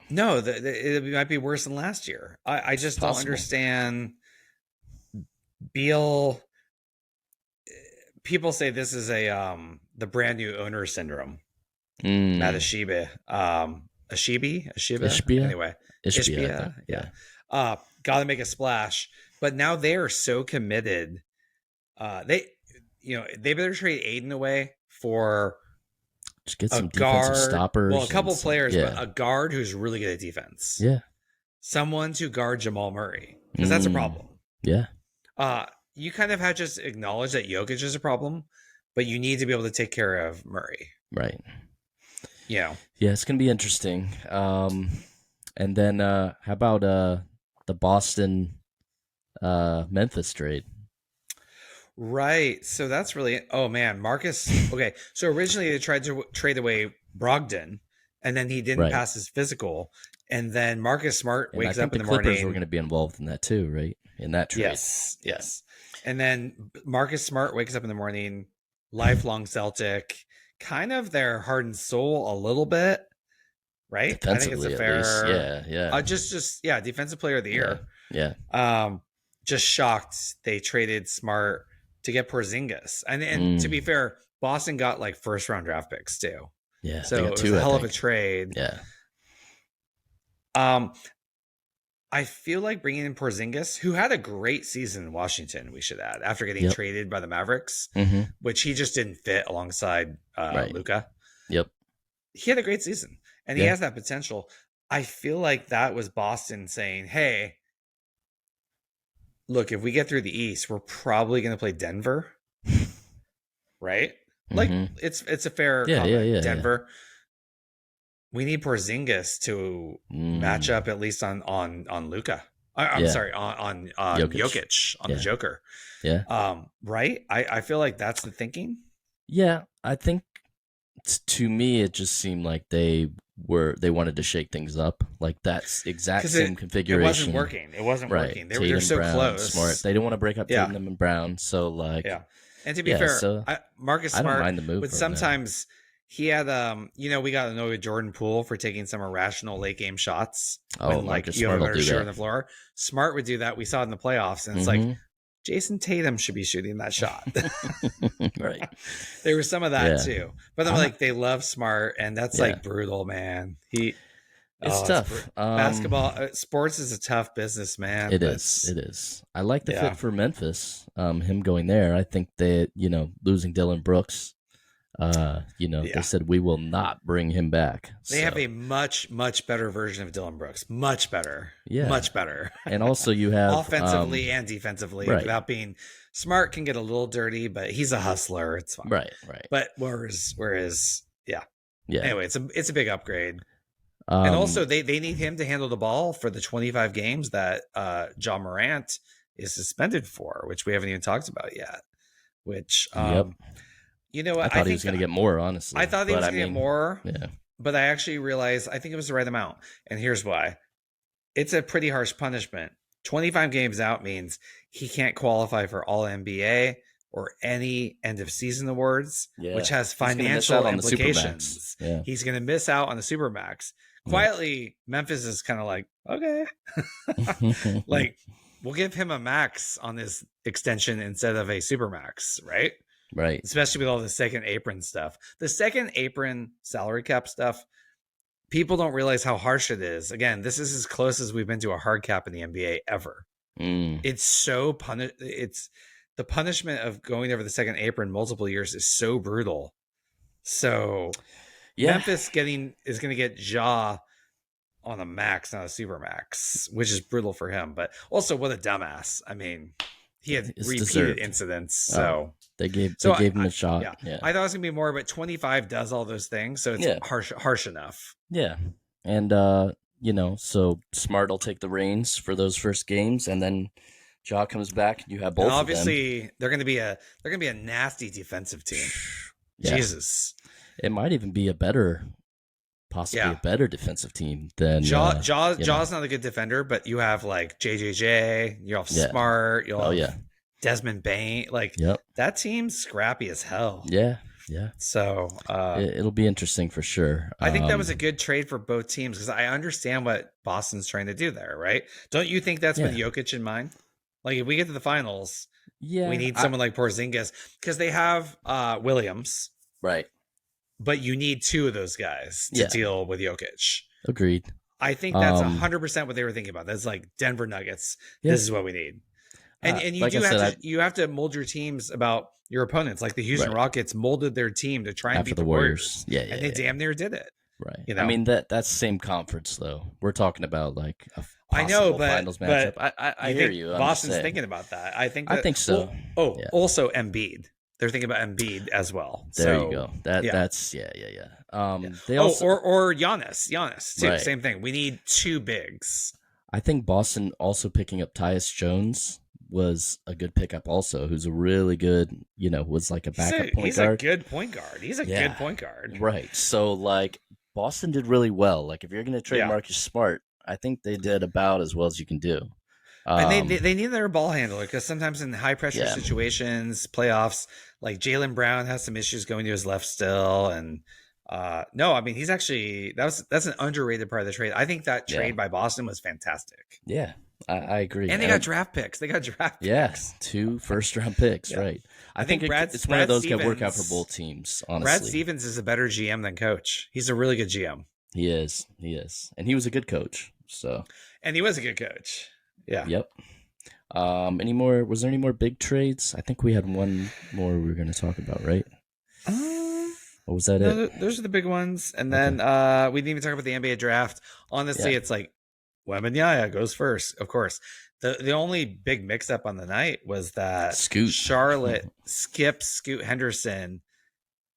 No, it might be worse than last year. I just don't understand. Beal. People say this is the brand new owner syndrome. Matt Ashiba, Ashiba. Anyway, Ishbia. Yeah. Got to make a splash, but now they are so committed. They better trade Aiden away for Just get some defensive stoppers. Well, a couple players, but a guard who's really good at defense. Yeah. Someone to guard Jamal Murray, because that's a problem. Yeah. You kind of have to just acknowledge that Jokic is a problem, but you need to be able to take care of Murray. Right. Yeah. Yeah, it's going to be interesting. And then how about the Boston Memphis trade? Right. So that's really, oh man, Marcus. Okay. So originally they tried to trade away Brogdon, and then he didn't pass his physical. And then Marcus Smart wakes up in the morning. The Clippers were going to be involved in that too, right? In that trade. Yes. And then Marcus Smart wakes up in the morning, lifelong Celtic, kind of their heart and soul a little bit, right? I think it's a fair, yeah. Just defensive player of the year. Yeah. Just shocked they traded Smart to get Porzingas, and to be fair, Boston got like first round draft picks too. Yeah, so it was a hell of a trade. Yeah. I feel like bringing in Porzingas, who had a great season in Washington, we should add, after getting traded by the Mavericks, which he just didn't fit alongside Luka. Yep. He had a great season, and he has that potential. I feel like that was Boston saying, hey, look, if we get through the East, we're probably going to play Denver, right? Like, it's a fair comment. Denver. Yeah. We need Porzingas to match up at least on Luka. I'm sorry, on Jokic on the Joker. Yeah. Right? I feel like that's the thinking. Yeah, I think to me it just seemed like they wanted to shake things up. Like that's exact same configuration. It wasn't working. They're so Brown, close. Smart. They didn't want to break up Tatum and Brown. So like And to be fair, Marcus Smart, I don't mind the move, but sometimes he had we got annoyed with Jordan Poole for taking some irrational late game shots. When like you have a better shooter on the floor. Smart would do that. We saw it in the playoffs, and it's like Jason Tatum should be shooting that shot. Right. There was some of that too. But I'm like, they love Smart, and that's like brutal, man. It's tough. Basketball, sports is a tough business, man. It is. I like the fit for Memphis. Him going there. I think that, losing Dylan Brooks, they said we will not bring him back. They have a much, much better version of Dylan Brooks. Much better. Yeah. Much better. And also you have offensively and defensively, without being Smart can get a little dirty, but he's a hustler. It's fine. Right. But whereas anyway, it's a big upgrade. And also they need him to handle the ball for the 25 games that John Morant is suspended for, which we haven't even talked about yet. Which you know what? I thought he was going to get more, honestly. I thought he was going to get more. Yeah. But I actually realized I think it was the right amount. And here's why. It's a pretty harsh punishment. 25 games out means he can't qualify for all NBA or any end of season awards, which has financial implications. He's going to miss out on the Supermax. Quietly, Memphis is kind of like, okay. Like, we'll give him a max on this extension instead of a Supermax, right? Right. Especially with all the second apron stuff. The second apron salary cap stuff, people don't realize how harsh it is. Again, this is as close as we've been to a hard cap in the NBA ever. It's so it's the punishment of going over the second apron multiple years is so brutal. So Memphis is going to get Ja on a max, not a super max, which is brutal for him. But also, what a dumbass. I mean, he had repeated incidents, so they gave him a shot. Yeah. I thought it was gonna be more, but 25 does all those things, so it's harsh enough. Yeah, and so Smart will take the reins for those first games, and then Ja comes back, and you have both. And obviously, of them. they're gonna be a nasty defensive team. Jesus, it might even be possibly a better defensive team than Jaw's not a good defender, but you have like JJJ, you have Smart, you'll have Desmond Bain, that team's scrappy as hell. Yeah. So it'll be interesting for sure. I think that was a good trade for both teams because I understand what Boston's trying to do there, right? Don't you think that's with Jokic in mind? Like if we get to the finals, we need someone like Porzingas because they have Williams, right? But you need two of those guys to deal with Jokic. Agreed. I think that's 100% what they were thinking about. That's like Denver Nuggets. This is what we need. And you like I do have said, you have to mold your teams about your opponents. Like the Houston right Rockets molded their team to try and after beat the the Warriors. Warriors, Yeah, and yeah, they yeah. damn near did it. Right. You I know, mean that's the same conference though. We're talking about like a I know, possible finals matchup. but I you hear think you. I'm just Boston's saying. thinking about that? I think I that. think so. Well, oh, Yeah. also Embiid. They're thinking about Embiid as well. There you So go. yeah, That's yeah. yeah. They Oh, also or Giannis too. right. Same thing. We need two bigs. I think Boston also picking up Tyus Jones was a good pickup also, who's a really good, was like a backup point He's a guard. good point guard. He's a good Yeah. point guard. Right. So like Boston did really well. Like if you're going to trade Yeah. Marcus Smart, I think they did about as well as you can do. And they need their ball handler because sometimes in high pressure Yeah. situations, playoffs, like Jaylen Brown has some issues going to his left still. And no, I mean he's actually that's an underrated part of the trade. I think that trade by Boston was fantastic. Yeah, I agree. And they got draft picks. They got draft picks. 2 first-round picks, Yeah. right. I think think Brad it's one of those Stevens, that work out for both teams, honestly. Brad Stevens is a better GM than coach. He's a really good GM. He is. And he was a good coach. So. And he was a good coach. Yeah. Yep. Was there any more big trades? I think we had one more we were going to talk about, right? Or was that it? Those are the big ones. And then we didn't even talk about the NBA draft. Honestly, it's like Wembanyama goes first, of course. The only big mix up on the night was that Charlotte skips Scoot Henderson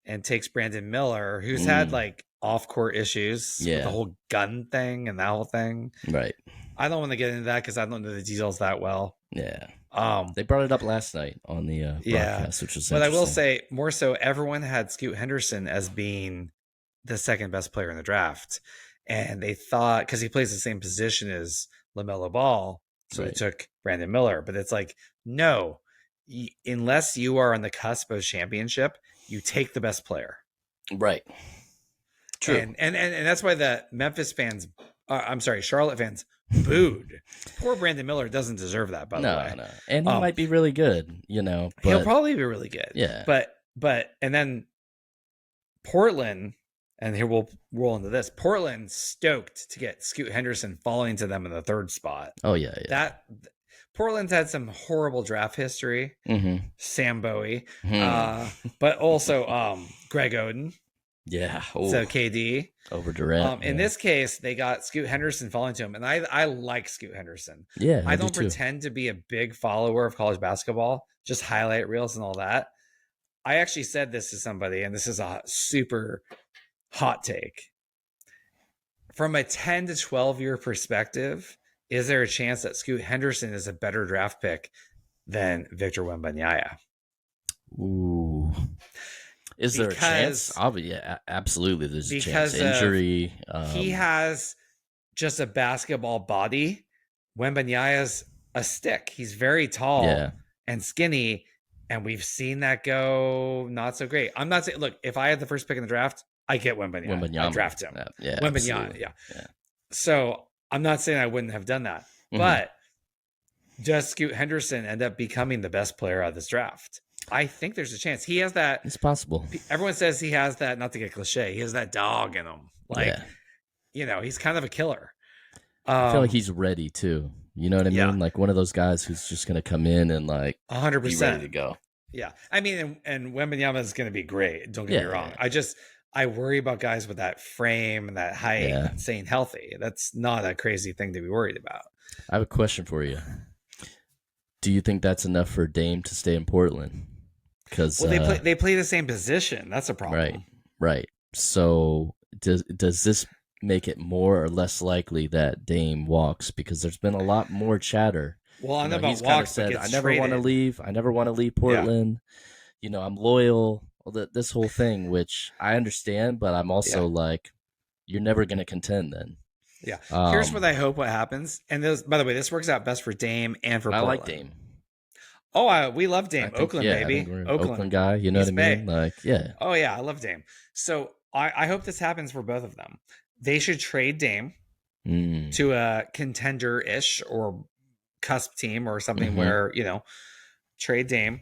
and takes Brandon Miller, who's had like off-court issues with the whole gun thing and that whole thing. Right. I don't want to get into that because I don't know the details that well. Yeah. They brought it up last night on the broadcast, which was but I will say more so everyone had Scoot Henderson as being the second best player in the draft. And they thought, because he plays the same position as LaMelo Ball, so they took Brandon Miller. But it's like, no, unless you are on the cusp of championship, you take the best player. Right. True. And that's why the Charlotte fans booed. Poor Brandon Miller doesn't deserve that, by the way. No. And he might be really good, But, he'll probably be really good. Yeah. But and then Portland, and here we'll roll into this. Portland stoked to get Scoot Henderson falling to them in the third spot. Oh, yeah. Portland's had some horrible draft history. Mm-hmm. Sam Bowie. But also Greg Oden. Yeah. So KD. Over Durant. In this case, they got Scoot Henderson falling to him. And I like Scoot Henderson. Yeah. I don't pretend to be a big follower of college basketball, just highlight reels and all that. I actually said this to somebody, and this is a super hot take. From a 10 to 12 year perspective, is there a chance that Scoot Henderson is a better draft pick than Victor Wembanyama? Ooh. Is there a chance? Yeah, absolutely. There's a chance. Injury. He has just a basketball body. Wembanyama's a stick. He's very tall and skinny, and we've seen that go not so great. I'm not saying, look, if I had the first pick in the draft, I get Wembanyama. I draft him. Yeah, Wembanyama, yeah. So I'm not saying I wouldn't have done that, but does Scoot Henderson end up becoming the best player out of this draft? I think there's a chance. He has that. It's possible. Everyone says he has that, not to get cliche, he has that dog in him. Like, he's kind of a killer. I feel like he's ready too. You know what I mean? Like one of those guys who's just going to come in and like 100% be ready to go. Yeah. I mean, and Wembanyama is going to be great. Don't get me wrong. I worry about guys with that frame and that height and staying healthy. That's not a crazy thing to be worried about. I have a question for you. Do you think that's enough for Dame to stay in Portland? Because they play the same position. That's a problem. Right. So does this make it more or less likely that Dame walks? Because there's been a lot more chatter. Well, I know about he's walks, kind of said, I never want to leave. I never want to leave Portland. Yeah. I'm loyal. This whole thing, which I understand, but I'm also like, you're never going to contend then. Yeah. Here's what I hope what happens. And by the way, this works out best for Dame and for Portland. I like Dame. Oh, we love Dame. Oakland, baby. Oakland guy. You know what I mean? Like, yeah. Oh, yeah. I love Dame. So I hope this happens for both of them. They should trade Dame to a contender-ish or cusp team or something where, trade Dame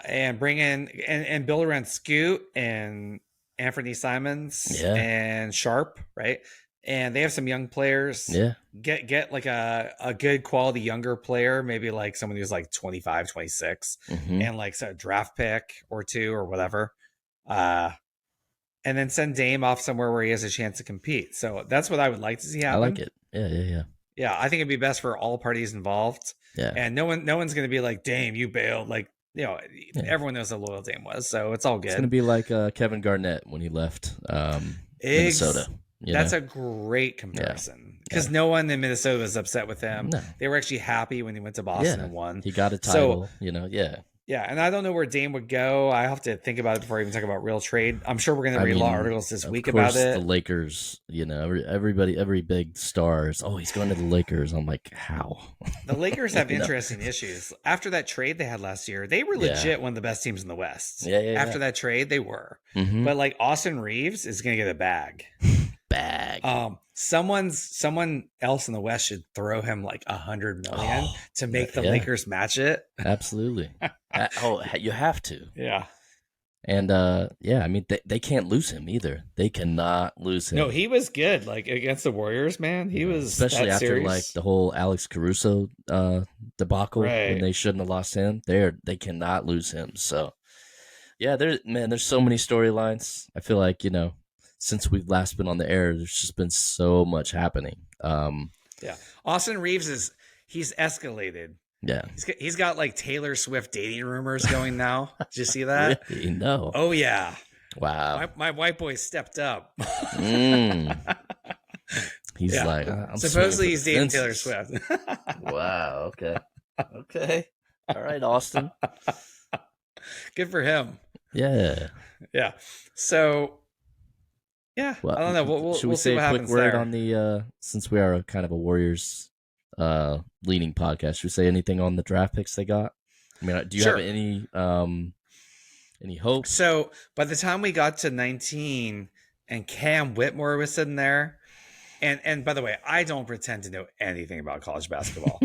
and bring in and build around Scoot and Anthony Simons and Sharp, right? and they have some young players. Yeah. Get like a good quality younger player, maybe like someone who's like 25, 26, and like a draft pick or two or whatever. And then send Dame off somewhere where he has a chance to compete. So that's what I would like to see happen. I like it. Yeah. Yeah, I think it'd be best for all parties involved. Yeah. And no one's going to be like, Dame, you bailed. Like, everyone knows how loyal Dame was, so it's all good. It's going to be like Kevin Garnett when he left Minnesota. That's a great comparison because no one in Minnesota was upset with him. No. They were actually happy when he went to Boston and won. He got a title, Yeah, and I don't know where Dame would go. I have to think about it before I even talk about real trade. I'm sure we're going to read a lot of articles this week about it. The Lakers, every big star is, he's going to the Lakers. I'm like, how? The Lakers have interesting issues. After that trade they had last year, they were legit one of the best teams in the West. After that trade, they were. Mm-hmm. But like Austin Reeves is going to get a bag. Someone else in the West should throw him like $100 million to make the Lakers match it. Absolutely. You have to. Yeah. And I mean they can't lose him either. They cannot lose him. No, he was good. Like against the Warriors, man. He was, especially after series. Like the whole Alex Caruso debacle when they shouldn't have lost him. They cannot lose him. So there's so many storylines. I feel like, since we've last been on the air, there's just been so much happening. Austin Reeves he's escalated. Yeah. He's got like Taylor Swift dating rumors going now. Did you see that? Really? No. Oh yeah. Wow. My white boy stepped up. He's like, I'm supposedly he's dating Taylor Swift. Wow. Okay. All right, Austin. Good for him. Yeah. Yeah. So well, I don't know. We'll say see a quick word there. on the since we are kind of a Warriors leaning podcast? Should we say anything on the draft picks they got? I mean, do you have any hope? So by the time we got to 19 and Cam Whitmore was sitting there, and by the way, I don't pretend to know anything about college basketball,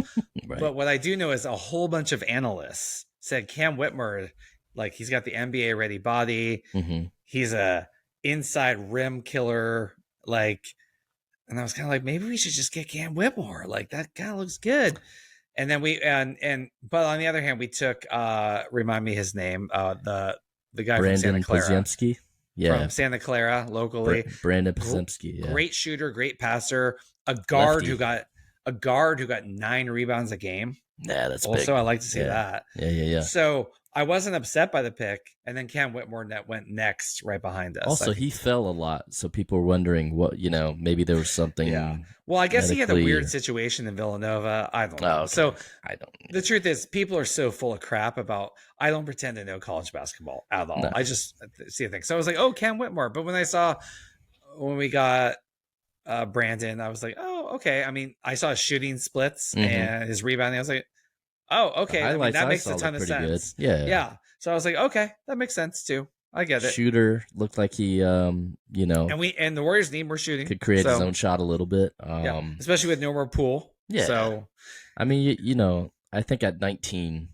right. But what I do know is a whole bunch of analysts said Cam Whitmore, like he's got the NBA ready body. Mm-hmm. He's a inside rim killer, like, and I was kind of like, maybe we should just get Cam Whitmore. Like that kind of looks good. And then but on the other hand, we took remind me his name, the guy Brandon from Santa Clara. Podziemski. From Santa Clara locally. Brandon Podziemski. Great shooter, great passer, a guard who got 9 rebounds a game. Yeah, that's also big. I like to see that. Yeah. So I wasn't upset by the pick, and then Cam Whitmore went next right behind us. Also, he fell a lot, so people were wondering what, maybe there was something. Yeah. Well, I guess he had a weird situation in Villanova. I don't know. Oh, okay. So I don't. The truth is, people are so full of crap about. I don't pretend to know college basketball at all. No. I just see a thing. So I was like, oh, Cam Whitmore. But when we got Brandon, I was like, oh, okay. I mean, I saw his shooting splits and his rebounding. I was like, oh, okay. I mean, that makes a ton of sense. Good. Yeah. So I was like, okay, that makes sense too. I get it. Shooter looked like he, and the Warriors need more shooting. Could create his own shot a little bit. Especially with no more Poole. Yeah. So, I mean, I think at 19,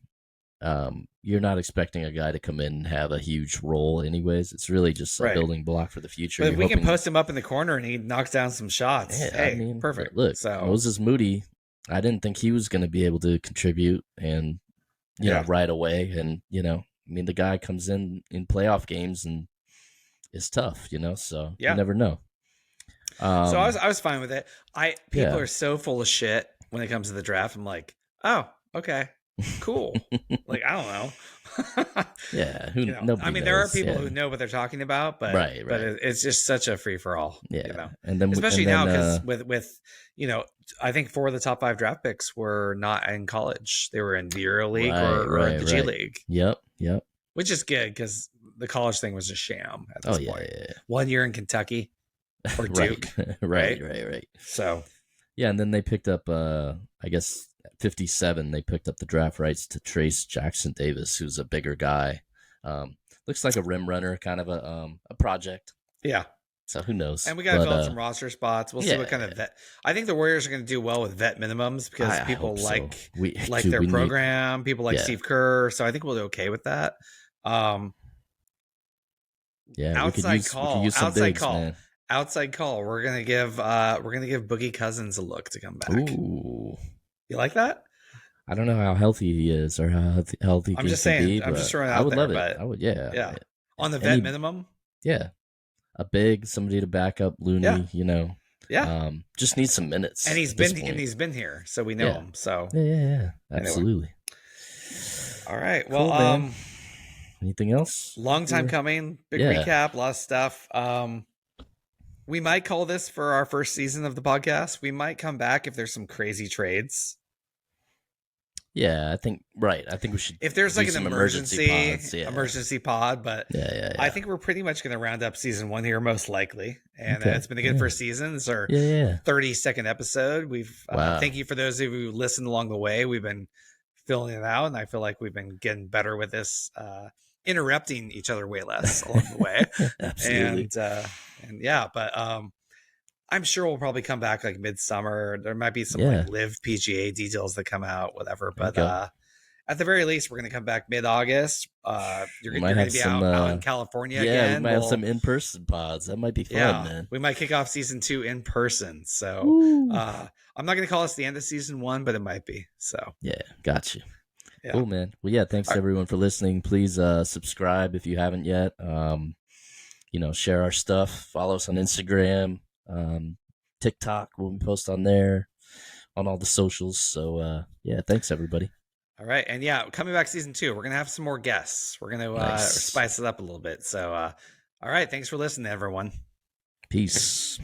you're not expecting a guy to come in and have a huge role. Anyways, it's really just a building block for the future. But if we can post him up in the corner and he knocks down some shots, perfect. Look, Moses Moody, I didn't think he was going to be able to contribute and right away, and I mean, the guy comes in playoff games and is tough, so you never know. So I was fine with it. People are so full of shit when it comes to the draft. I'm like, oh, okay, cool. Like, I don't know. Yeah. I mean, there are people who know what they're talking about, but right. But it's just such a free for all. Yeah. And then especially now because with I think 4 of the top 5 draft picks were not in college. They were in the Euro League or the G League. Yep. Which is good because the college thing was a sham at this point. Yeah. 1 year in Kentucky or Duke. Right. So. Yeah, and then they picked up, I guess, at 57, they picked up the draft rights to Trace Jackson Davis, who's a bigger guy. Looks like a rim runner, kind of a project. Yeah. So who knows? And we got to fill some roster spots. We'll see what kind of vet. I think the Warriors are going to do well with vet minimums because people like their program. People like Steve Kerr. So I think we'll do okay with that. Yeah, outside call. outside call. We're gonna give Boogie Cousins a look to come back. Ooh, You like that? I don't know how healthy he is or how healthy I'm he just can saying. be, I'm just but throwing it I out would there. love it. But I would, yeah. yeah, on the vet Any, minimum. yeah, a big somebody to back up Yeah, Looney. yeah. Just needs some And minutes he's at this been point. here, so we know Yeah, him. So yeah, anyway, absolutely. all right. Well, Cool, man. Anything else? long time coming. Big Yeah. recap. A lot of stuff. We might call this for our first season of the podcast. We might come back if there's some crazy trades. Yeah, I think right. I think we should If there's do like an some emergency pods. Yeah, emergency pod, but yeah. I think we're pretty much going to round up season 1 here, most likely. And Okay. it's been a good first season. It's our Yeah. 32nd episode. We've Wow. thank you for those of you who listened along the way. We've been filling it out, and I feel like we've been getting better with this, interrupting each other way less along the way. Absolutely. And yeah, but I'm sure we'll probably come back like midsummer. There might be some like live PGA details that come out, whatever. But at the very least, we're going to come back mid-August. You're going to be out in California again. Yeah, we might have some in-person pods. That might be fun, man. We might kick off season 2 in person. So I'm not going to call this the end of season 1, but it might be. So yeah, got you. Yeah. Cool, man. Well, yeah, thanks to everyone for listening. Please subscribe if you haven't yet. Share our stuff. Follow us on Instagram, TikTok. We'll post on there, on all the socials. So yeah, thanks everybody. All right, and yeah, coming back season 2, we're gonna have some more guests. We're gonna spice it up a little bit. So, all right, thanks for listening, everyone. Peace.